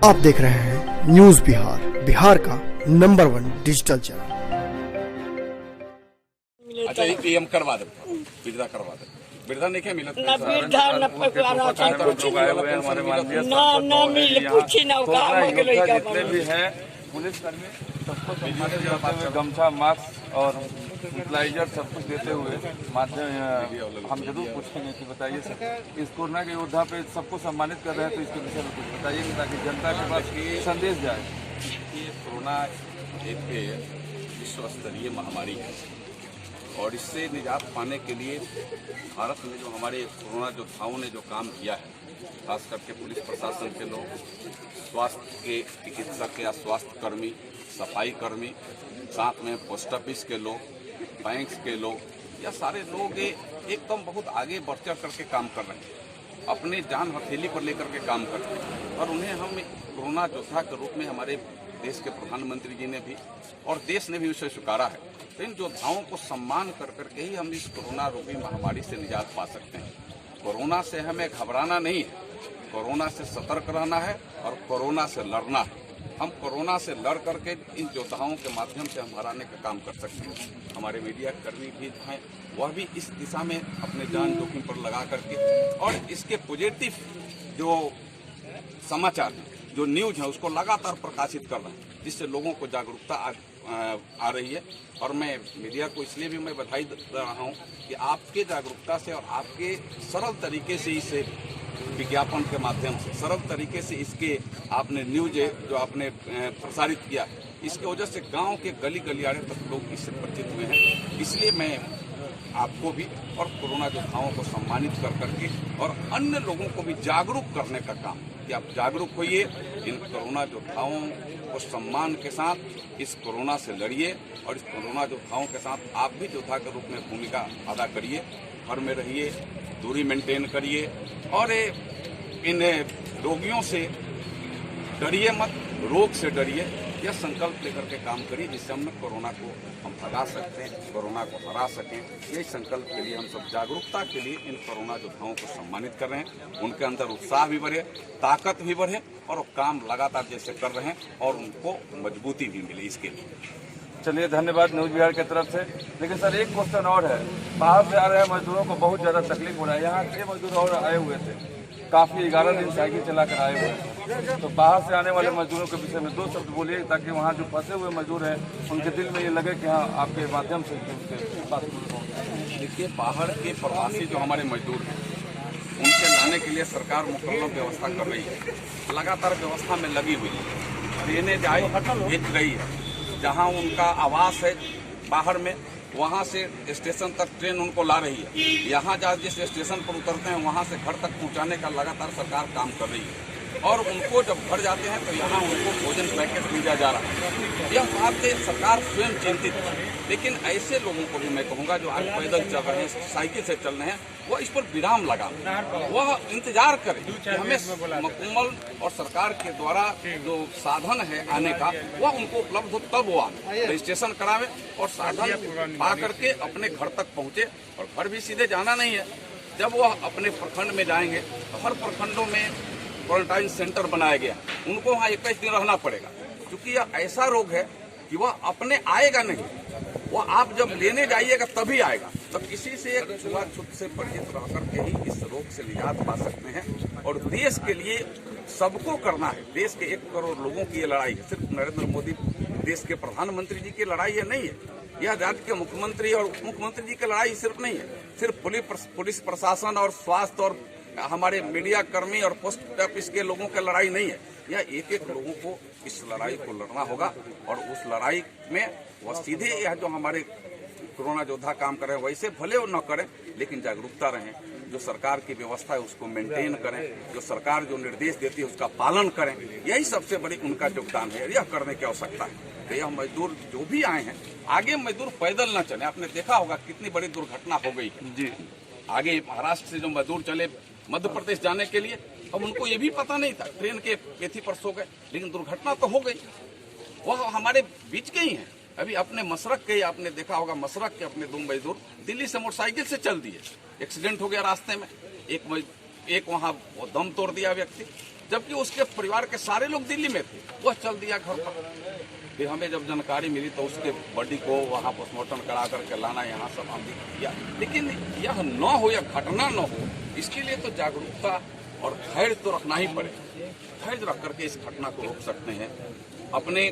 आप देख रहे हैं न्यूज बिहार, बिहार का नंबर 1 डिजिटल चैनल। अच्छा ये हम करवा देते, वृद्धा करवा देते। वृद्धा नहीं क्या मिला ना वृद्धा न पकवाना ना मिल पूछी ना जितने भी हैं पुलिस कर्मी सबको सम्मानित करते हुए गमछा, मास्क और सैनिटाइजर सब कुछ देते हुए माध्यम हम जरूर पूछेंगे कि बताइए सर इस कोरोना के योद्धा पे सबको सम्मानित कर रहे हैं तो इसके विषय में कुछ बताइए ताकि जनता के पास संदेश जाए। ये कोरोना एक विश्व स्तरीय महामारी है और इससे निजात पाने के लिए भारत में जो हमारे कोरोना योद्धाओं ने जो काम किया है, खास करके पुलिस प्रशासन के लोग, स्वास्थ्य के चिकित्सक या स्वास्थ्य कर्मी, सफाई कर्मी, साथ में पोस्ट ऑफिस के लोग, बैंक के लोग, या सारे लोग एकदम बहुत आगे बढ़ चढ़ करके काम कर रहे हैं, अपने जान हथेली पर लेकर के काम कर रहे हैं। और उन्हें हम कोरोना योद्धा के रूप में हमारे देश के प्रधानमंत्री जी ने भी और देश ने भी उसे स्वीकारा है। तो इन योद्धाओं को सम्मान कर करके ही हम इस कोरोना रूपी महामारी से निजात पा सकते हैं। कोरोना से हमें घबराना नहीं है, कोरोना से सतर्क रहना है और कोरोना से लड़ना है। हम कोरोना से लड़ करके इन योद्धाओं के माध्यम से हम हराने का काम कर सकते हैं। हमारे मीडिया कर्मी भी हैं, वह भी इस दिशा में अपने जान जोखिम पर लगा करके और इसके पॉजिटिव जो समाचार हैं, जो न्यूज है, उसको लगातार प्रकाशित कर रहे हैं, जिससे लोगों को जागरूकता आ रही है। और मैं मीडिया को इसलिए भी मैं बधाई दे रहा हूँ कि आपके जागरूकता से और आपके सरल तरीके से इसे विज्ञापन के माध्यम से, सरल तरीके से इसके आपने न्यूज जो आपने प्रसारित किया, इसकी वजह से गांव के गली गलियारे तक लोग इससे परिचित हुए हैं। इसलिए मैं आपको भी और कोरोना योद्धाओं को सम्मानित कर करके और अन्य लोगों को भी जागरूक करने का काम कि आप जागरूक होइए, इन कोरोना योद्धाओं को सम्मान के साथ इस कोरोना से लड़िए और इस कोरोना योद्धाओं के साथ आप भी योद्धा के रूप में भूमिका अदा करिए। घर में रहिए, दूरी मेंटेन करिए और इन रोगियों से डरिए मत, रोग से डरिए। यह संकल्प लेकर के काम करिए जिससे हम कोरोना को हम भगा सकते हैं, कोरोना को हरा सकें। यही संकल्प के लिए हम सब जागरूकता के लिए इन कोरोना योद्धाओं को सम्मानित कर रहे हैं। उनके अंदर उत्साह भी बढ़े, ताकत भी बढ़े और वो काम लगातार जैसे कर रहे हैं और उनको मजबूती भी मिले इसके लिए। चलिए धन्यवाद न्यूज बिहार की तरफ से। लेकिन सर एक क्वेश्चन और है, बाहर से आ रहे मजदूरों को बहुत ज़्यादा तकलीफ हो रहा है। यहाँ 6 मजदूर और आए हुए थे, काफ़ी 11 दिन साइकिल चला कर आए हुए थे। तो बाहर से आने वाले मजदूरों के विषय में 2 शब्द बोलिए ताकि वहाँ जो फंसे हुए मजदूर हैं उनके दिल में ये लगे कि हाँ आपके माध्यम से उनके पास पहुँचे। देखिए, बाहर के प्रवासी जो हमारे मजदूर हैं उनके लाने के लिए सरकार मुकम्मल व्यवस्था कर रही है, लगातार व्यवस्था में लगी हुई है। ट्रेनें भेज रही है, जहाँ उनका आवास है बाहर में वहाँ से स्टेशन तक ट्रेन उनको ला रही है। यहाँ जहाँ जिस स्टेशन पर उतरते हैं वहाँ से घर तक पहुँचाने का लगातार सरकार काम कर रही है। और उनको जब घर जाते हैं तो यहाँ उनको भोजन पैकेट भेजा जा रहा है। यह बात से सरकार स्वयं चिंतित है। लेकिन ऐसे लोगों को भी मैं कहूँगा जो आज पैदल चल रहे हैं, साइकिल से चल रहे हैं, वह इस पर विराम लगा, वह इंतजार करें कि हमें मुकम्मल और सरकार के द्वारा जो साधन है आने का वह उनको उपलब्ध हो, तब वो आए, रजिस्ट्रेशन करावे और साधन पा करके अपने घर तक पहुँचे। और घर भी सीधे जाना नहीं है, जब वह अपने प्रखंड में जाएंगे तो हर प्रखंडों में क्वारंटाइन सेंटर बनाया गया, उनको वहाँ 21 दिन रहना पड़ेगा। क्योंकि यह ऐसा रोग है कि वह अपने आएगा नहीं, वह आप जब लेने जाइएगा तभी आएगा। तो किसी से छुआछूत से परिचित रह करके ही इस रोग से निजात पा सकते हैं। और देश के लिए सबको करना है, देश के 1 करोड़ लोगों की ये लड़ाई है। सिर्फ नरेंद्र मोदी देश के प्रधानमंत्री जी की लड़ाई है नहीं है, यह राज्य के मुख्यमंत्री और उप मुख्यमंत्री जी की लड़ाई सिर्फ नहीं है, सिर्फ पुलिस प्रशासन और स्वास्थ्य और हमारे मीडिया कर्मी और पोस्ट ऑफिस के लोगों की लड़ाई नहीं है। यह एक लोगों को इस लड़ाई को लड़ना होगा और उस लड़ाई में वह सीधे यह जो हमारे कोरोना योद्धा काम कर रहे हैं वैसे भले वो न करें, लेकिन जागरूकता रहें, जो सरकार की व्यवस्था है उसको मेंटेन करें, जो सरकार जो निर्देश देती है उसका पालन करें। यही सबसे बड़ी उनका योगदान है, यह करने की आवश्यकता है। तो यह मजदूर जो भी आए हैं, आगे मजदूर पैदल न चले। आपने देखा होगा कितनी बड़ी दुर्घटना हो गई है जी। आगे महाराष्ट्र से जो मजदूर चले मध्य प्रदेश जाने के लिए, अब उनको ये भी पता नहीं था, ट्रेन के पेथी पर सो गए, लेकिन दुर्घटना तो हो गई। वह हमारे बीच के ही हैं। अभी अपने मसरक के, आपने देखा होगा मसरक के अपने 2 मजदूर दिल्ली से मोटरसाइकिल से चल दिए, एक्सीडेंट हो गया रास्ते में, एक वहाँ दम तोड़ दिया व्यक्ति। जबकि उसके परिवार के सारे लोग दिल्ली में थे, वह चल दिया घर पर। फिर हमें जब जानकारी मिली तो उसके बॉडी को वहाँ पोस्टमार्टम करा करके लाना, यहाँ सब हमने किया। लेकिन यह न हो या घटना न हो, इसके लिए तो जागरूकता और धैर्य तो रखना ही पड़ेगा। धैर्य रख करके इस घटना को रोक सकते हैं। अपने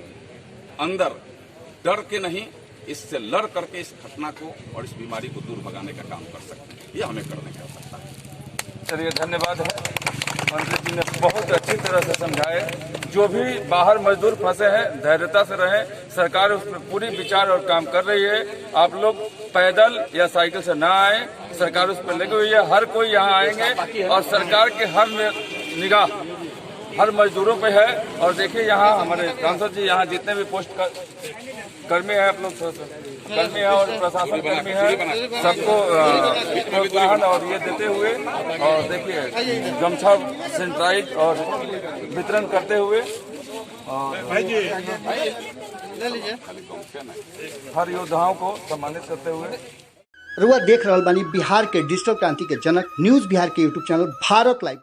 अंदर डर के नहीं, इससे लड़ करके इस घटना को और इस बीमारी को दूर भगाने का काम कर सकते हैं। ये हमें करने की आवश्यकता है। चलिए, धन्यवाद है। मंत्री जी ने बहुत अच्छी तरह से समझाए। जो भी बाहर मजदूर फंसे हैं, धैर्यता से रहें। सरकार उस पर पूरी विचार और काम कर रही है। आप लोग पैदल या साइकिल से ना आए, सरकार उस पर लगी हुई है। हर कोई यहाँ आएंगे और सरकार के हर निगाह हर मजदूरों पे है। और देखिए, यहाँ हमारे सांसद जी, यहाँ जितने भी पोस्ट कर्मी है, आप लोग कर्मी है और प्रशासन कर्मी है, सबको प्रोत्साहन और ये देते हुए, और देखिए गमछा सैनिटाइज और वितरण करते हुए, हर योद्धाओं को सम्मानित करते हुए। रुआ देख रहल बानी बिहार के डिजिटल क्रांति के जनक न्यूज बिहार के यूट्यूब चैनल भारत लाइव।